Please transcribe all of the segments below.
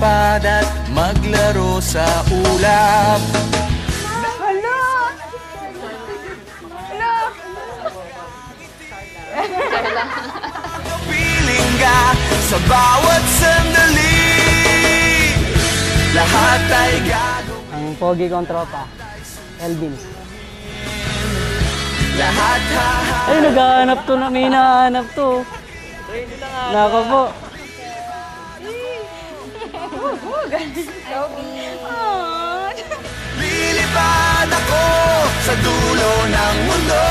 Lilipad at maglaro sa ulap. Piling ka sa bawat sandali. Lahat ay gagawin. Ang pogi kong tropa, Elvin. Lahat Ay, naghahanap to na, may hinahanap to. Nako po. Lilipad ako sa dulo ng mundo.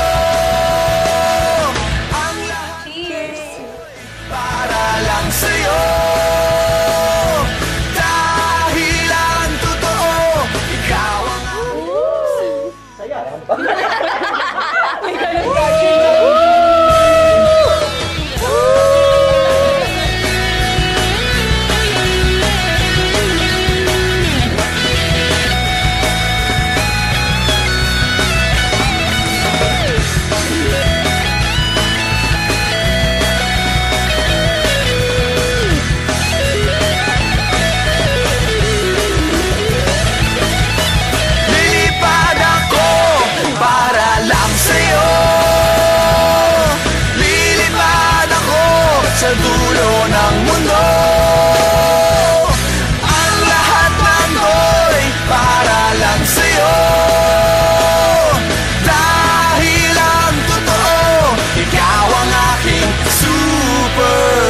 Ang lahat para lang sa'yo. Dahil ang totoo, ikaw ang sa dulo ng mundo. Ang lahat nando'y para lang sa'yo. Dahil ang totoo, ikaw ang aking superhero.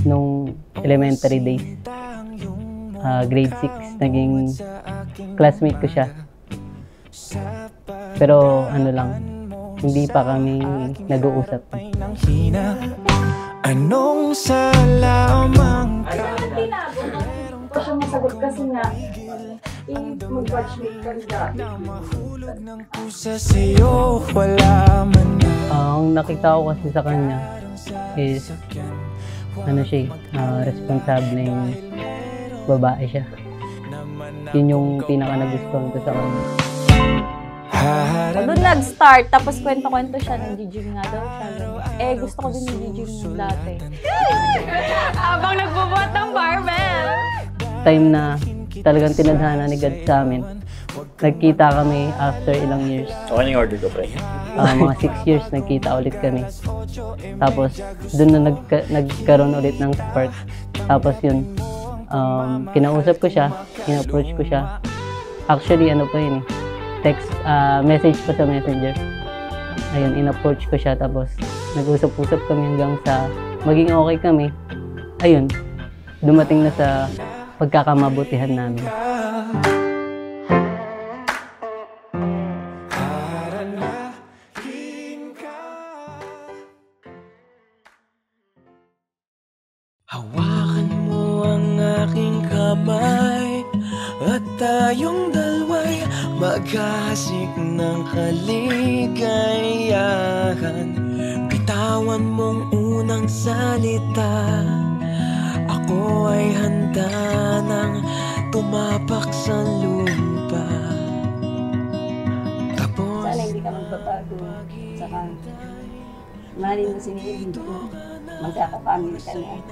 Nung elementary days, grade 6, naging classmate ko siya. Pero ano lang, hindi pa kami nag-uusap. Anong salamang Hindi ko siya masagot kasi nga mag-watchmate kami dati. Ang nakita ko kasi sa kanya is ano siya, responsableng babae siya. Yun yung pinaka nagustuhan ko sa kanya. Doon nag-start, tapos kwento-kwento siya, nag-gym nga daw siya. Eh, gusto ko din nag-gym dati. Habang nagbubuhat ng barbell! Time na talagang tinadhana ni God sa amin, nagkita kami after ilang years. Okay yung order ko, pre. Mga 6 years nagkita ulit kami. Tapos doon na nagkaroon ulit ng spark. Tapos yun, kinausap ko siya, in-approach ko siya. Actually, ano pa yun eh, text, message pa sa messenger. Ayun, in-approach ko siya, tapos nag-usap-usap kami hanggang sa maging okay kami. Ayun, dumating na sa pagkakamabutihan namin. Hawakan mo ang aking kamay at tayong dalawa'y maghahasik ng kaligayahan. Bitawan mong unang salita, ako ay handa nang tumapak sa lupa. Sana hindi ka magbabago. Saka, mahalin mo si Nilin ko. Magkakapamili ka na.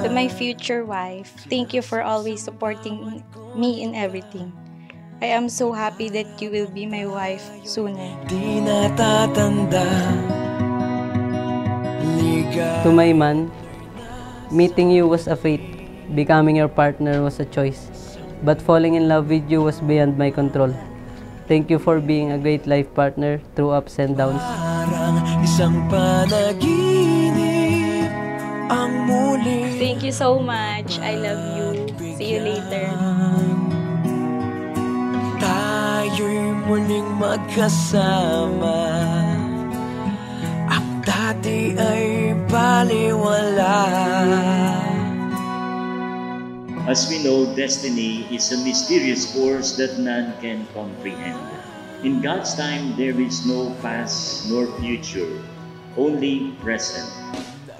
To my future wife, thank you for always supporting me in everything. I am so happy that you will be my wife sooner. Di natatanda. To my man, meeting you was a fate. Becoming your partner was a choice. But falling in love with you was beyond my control. Thank you for being a great life partner through ups and downs. Parang isang panaginip ang muli. Thank you so much. I love you. See you later. Tayo'y muling magkasama. Ang dati ay baliwala. As we know, destiny is a mysterious force that none can comprehend. In God's time, there is no past nor future, only present.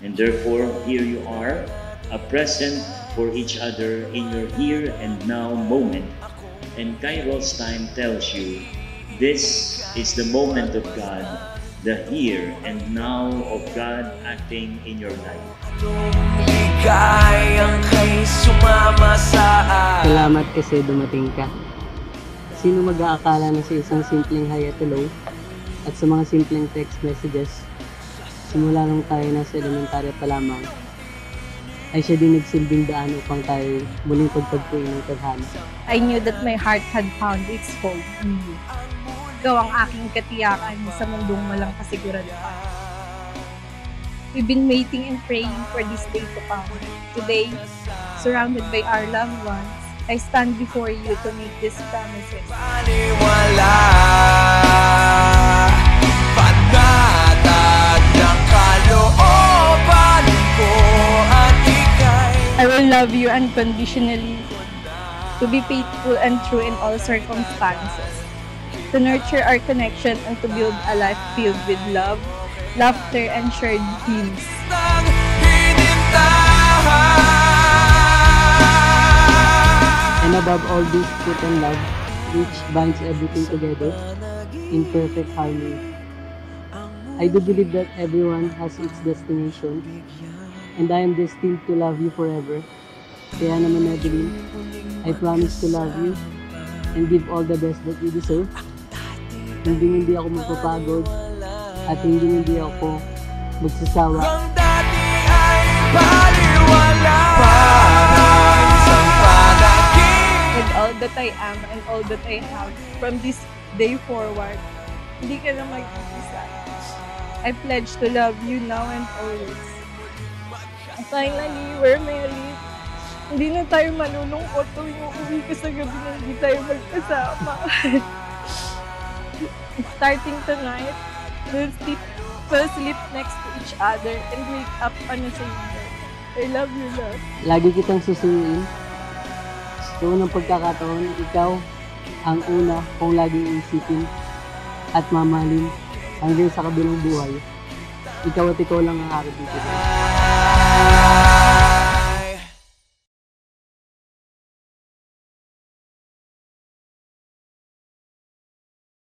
And therefore, here you are, a present for each other in your here and now moment. And Kairos time tells you, this is the moment of God, the here and now of God acting in your life. Salamat kasi dumating ka. Sino mag-aakala na sa isang simpleng hi at hello at sa mga simpleng text messages, simula nung tayo nasa elementarya pa lamang, ay siya din nagsilbing daan upang tayo muling pagtagpuin ng tadhana. I knew that my heart had found its home in you. Ikaw ang aking katiyakan sa mundong walang kasiguraduhan. We've been waiting and praying for this day to come. Today, surrounded by our loved ones, I stand before you to make these promises. I will love you unconditionally, to be faithful and true in all circumstances, to nurture our connection and to build a life filled with love, laughter, and shared dreams. And above all this, put on love, which binds everything together in perfect harmony. I do believe that everyone has its destination, and I am destined to love you forever. Kaya naman, Evelyn, I promise to love you and give all the best that you deserve. Hindi ako magpapagod at hindi ako magsasawa. With all that I am and all that I have from this day forward, hindi ka na mag-isa. I pledge to love you now and always. Finally, we're married. Hindi na tayo malulungkot tuwing uuwi ka sa gabi na hindi tayo magkasama. Starting tonight, we'll sleep next to each other and wake up on the same bed. I love you, love. Lagi kitang susunduin. Sa unang pagkakataon, ikaw ang una kong laging isipin at mamahalin hanggang sa kabilang buhay. Ikaw at ikaw lang ang aking titira.